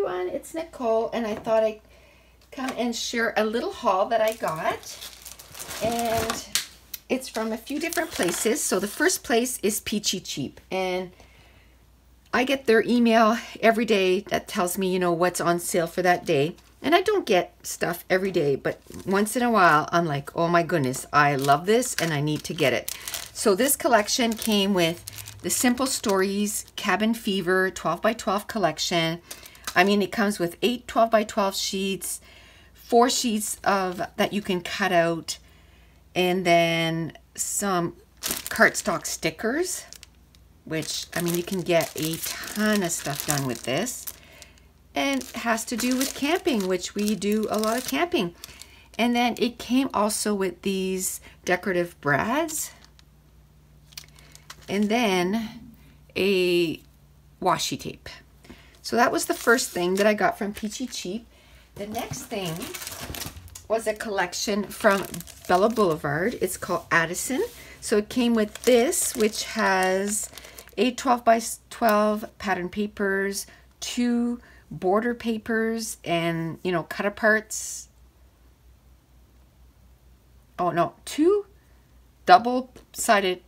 everyone, it's Nicole, and I thought I'd come and share a little haul that I got, and it's from a few different places. So the first place is Peachy Cheap, and I get their email every day that tells me, you know, what's on sale for that day. And I don't get stuff every day, but once in a while, I'm like, oh my goodness, I love this and I need to get it. So this collection came with the Simple Stories Cabin Fever 12 by 12 collection. I mean, it comes with 8 12 by 12 sheets, 4 sheets of that you can cut out, and then some cardstock stickers, which, I mean, you can get a ton of stuff done with this. And it has to do with camping, which we do a lot of camping. And then it came also with these decorative brads. And then a washi tape. So that was the first thing that I got from Peachy Cheap. The next thing was a collection from Bella Boulevard. It's called Addison. So it came with this, which has 8 12 by 12 pattern papers, 2 border papers, and, you know, cut aparts. Oh no, 2 double-sided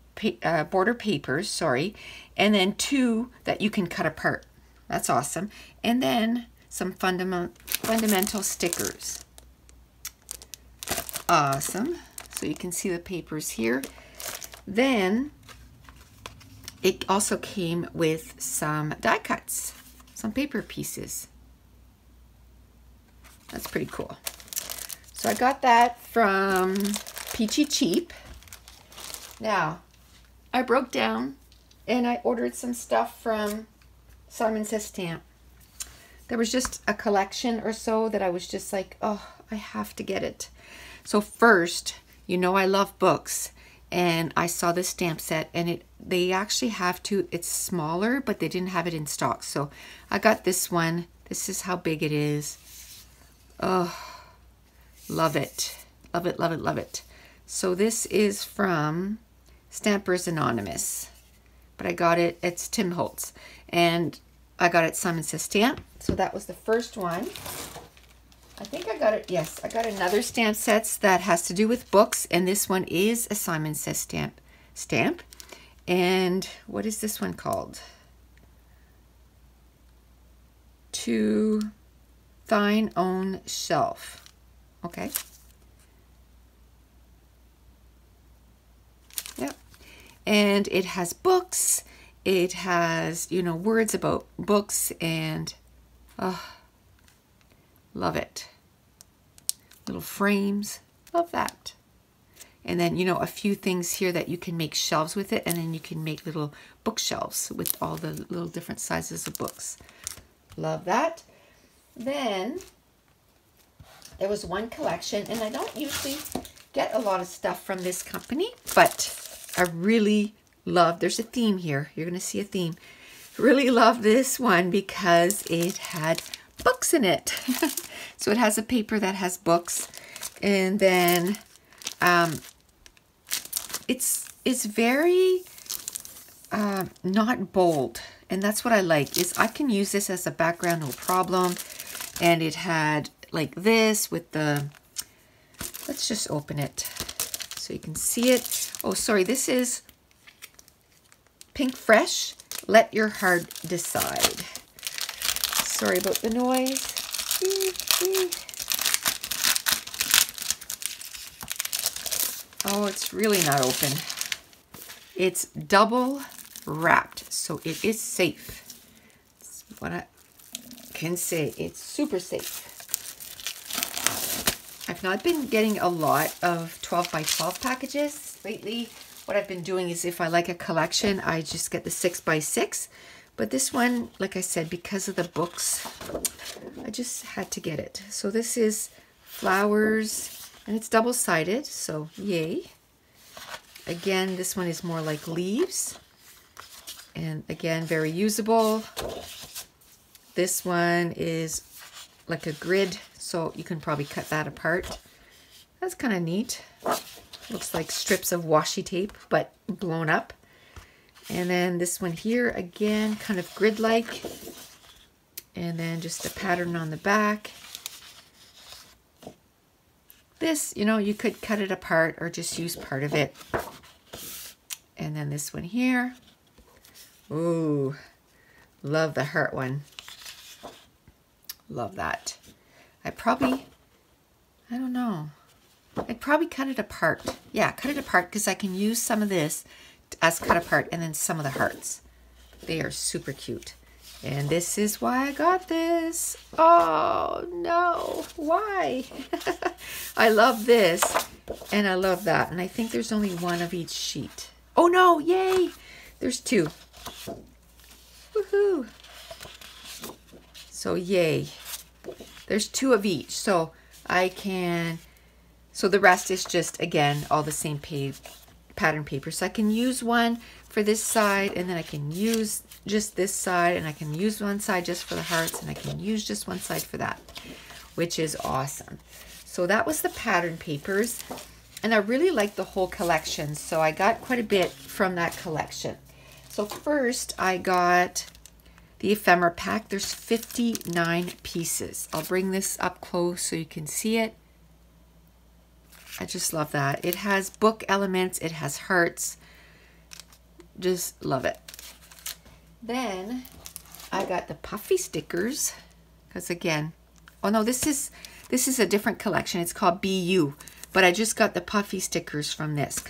border papers, sorry, and then 2 that you can cut apart. That's awesome. And then some fundamental stickers. Awesome. So you can see the papers here. Then it also came with some die cuts, some paper pieces. That's pretty cool. So I got that from Peachy Cheap. Now, I broke down and I ordered some stuff from Simon Says Stamp. There was just a collection or so that I was just like, oh, I have to get it. So first, you know I love books, and I saw this stamp set, and they actually have to, it's smaller, but they didn't have it in stock. So I got this one. This is how big it is. Oh, love it. Love it, love it, love it. So this is from Stampers Anonymous, but I got it, it's Tim Holtz, and I got it Simon Says Stamp. So that was the first one. I think I got it, yes, I got another stamp sets that has to do with books, and this one is a Simon Says Stamp. And what is this one called? To Thine Own Shelf. Okay. Yep. And it has books. It has, you know, words about books, and oh, love it. Little frames. Love that. And then, you know, a few things here that you can make shelves with it, and then you can make little bookshelves with all the little different sizes of books. Love that. Then there was one collection, and I don't usually get a lot of stuff from this company, but I really love, there's a theme here. You're going to see a theme. Really love this one because it had books in it. So it has a paper that has books, and then it's very not bold, and that's what I like, is I can use this as a background, no problem. And it had like this with the, let's just open it so you can see it. Oh, sorry, this is Pink Fresh, Let Your Heart Decide. Sorry about the noise. Oh, it's really not open. It's double wrapped, so it is safe. That's what I can say. It's super safe. I've not been getting a lot of 12 by 12 packages lately. What I've been doing is, if I like a collection, I just get the 6 by 6. But this one, like I said, because of the books, I just had to get it. So this is flowers, and it's double-sided, so yay. Again, this one is more like leaves. And again, very usable. This one is like a grid, so you can probably cut that apart. That's kind of neat. Looks like strips of washi tape, but blown up. And then this one here, again, kind of grid-like. And then just a pattern on the back. This, you know, you could cut it apart or just use part of it. And then this one here. Ooh, love the heart one. Love that. I don't know. I'd probably cut it apart. Yeah, cut it apart because I can use some of this as cut apart and then some of the hearts. They are super cute. And this is why I got this. Oh, no. Why? I love this and I love that. And I think there's only one of each sheet. Oh, no. Yay. There's two. Woohoo. So, yay. There's two of each. So, I can... So, the rest is just, again, all the same pattern paper. So, I can use one for this side, and then I can use just this side, and I can use one side just for the hearts, and I can use just one side for that, which is awesome. So that was the pattern papers, and I really like the whole collection, so I got quite a bit from that collection. So first I got the ephemera pack. There's 59 pieces. I'll bring this up close so you can see it. I just love that. It has book elements, it has hearts. Just love it. Then I got the puffy stickers because again, oh no, this is a different collection. It's called BU, but I just got the puffy stickers from this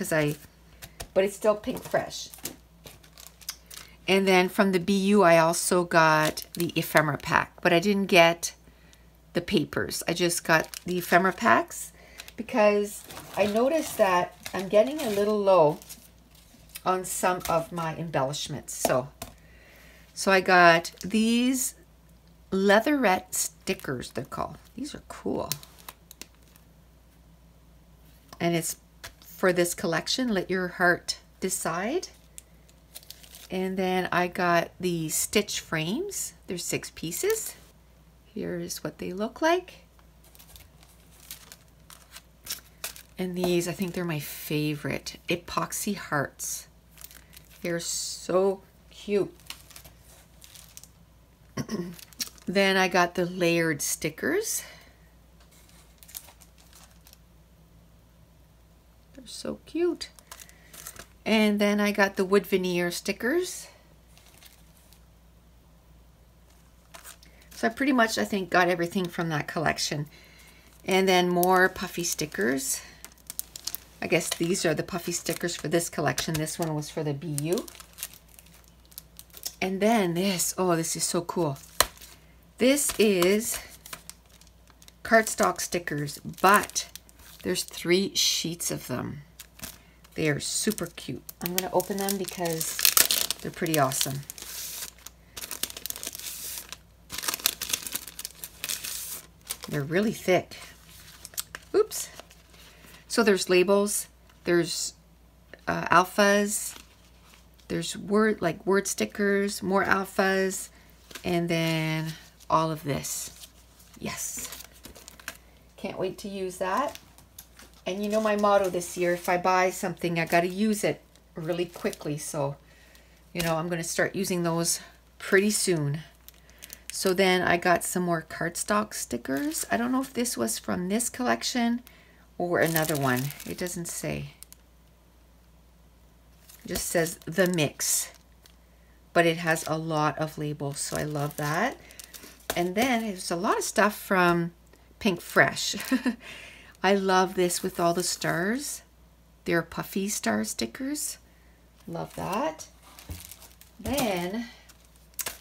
but it's still pink fresh. And then from the BU, I also got the ephemera pack, but I didn't get the papers. I just got the ephemera packs because I noticed that I'm getting a little low on some of my embellishments. So I got these leatherette stickers, they're called. These are cool. And it's for this collection, Let Your Heart Decide. And then I got the stitch frames. There's 6 pieces. Here's what they look like. And these, I think they're my favorite. Epoxy hearts. They're so cute. Then I got the layered stickers. They're so cute. And then I got the wood veneer stickers. So I pretty much, I think, got everything from that collection. And then more puffy stickers. I guess these are the puffy stickers for this collection. This one was for the BU. And then this, oh, this is so cool. This is cardstock stickers, but there's 3 sheets of them. They are super cute. I'm going to open them because they're pretty awesome. They're really thick. Oops. So there's labels, there's alphas, there's word stickers, more alphas, and then all of this. Yes. Can't wait to use that. And you know my motto this year, if I buy something, I got to use it really quickly. So, you know, I'm going to start using those pretty soon. So then I got some more cardstock stickers. I don't know if this was from this collection or another one. It doesn't say. It just says the mix. But it has a lot of labels, so I love that. And then there's a lot of stuff from Pink Fresh. I love this with all the stars. They're puffy star stickers. Love that. Then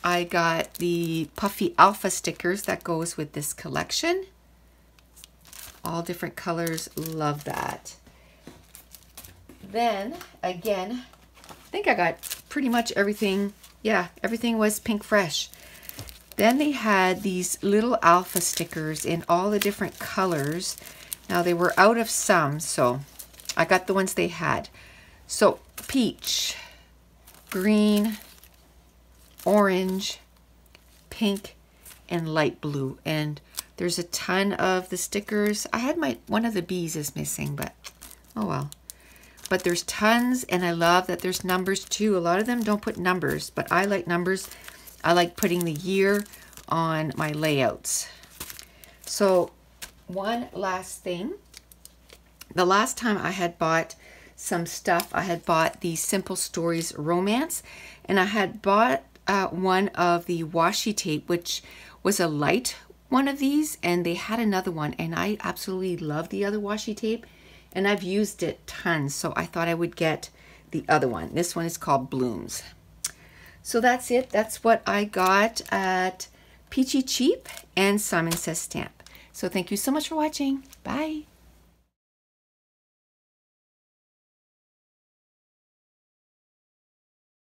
I got the puffy alpha stickers that goes with this collection. All different colors. Love that. Then again, I think I got pretty much everything. Yeah, everything was Pink Fresh. Then they had these little alpha stickers in all the different colors. Now they were out of some, so I got the ones they had. So peach, green, orange, pink, and light blue. And there's a ton of the stickers. I had one of the B's is missing, but oh well. But there's tons, and I love that there's numbers too. A lot of them don't put numbers, but I like numbers. I like putting the year on my layouts. So one last thing. The last time I had bought some stuff, I had bought the Simple Stories Romance, and I had bought one of the washi tape, which was a light one of these, and they had another one, and I absolutely love the other washi tape, and I've used it tons, so I thought I would get the other one. This one is called Blooms. So that's it. That's what I got at Peachy Cheap and Simon Says Stamp. So thank you so much for watching. Bye.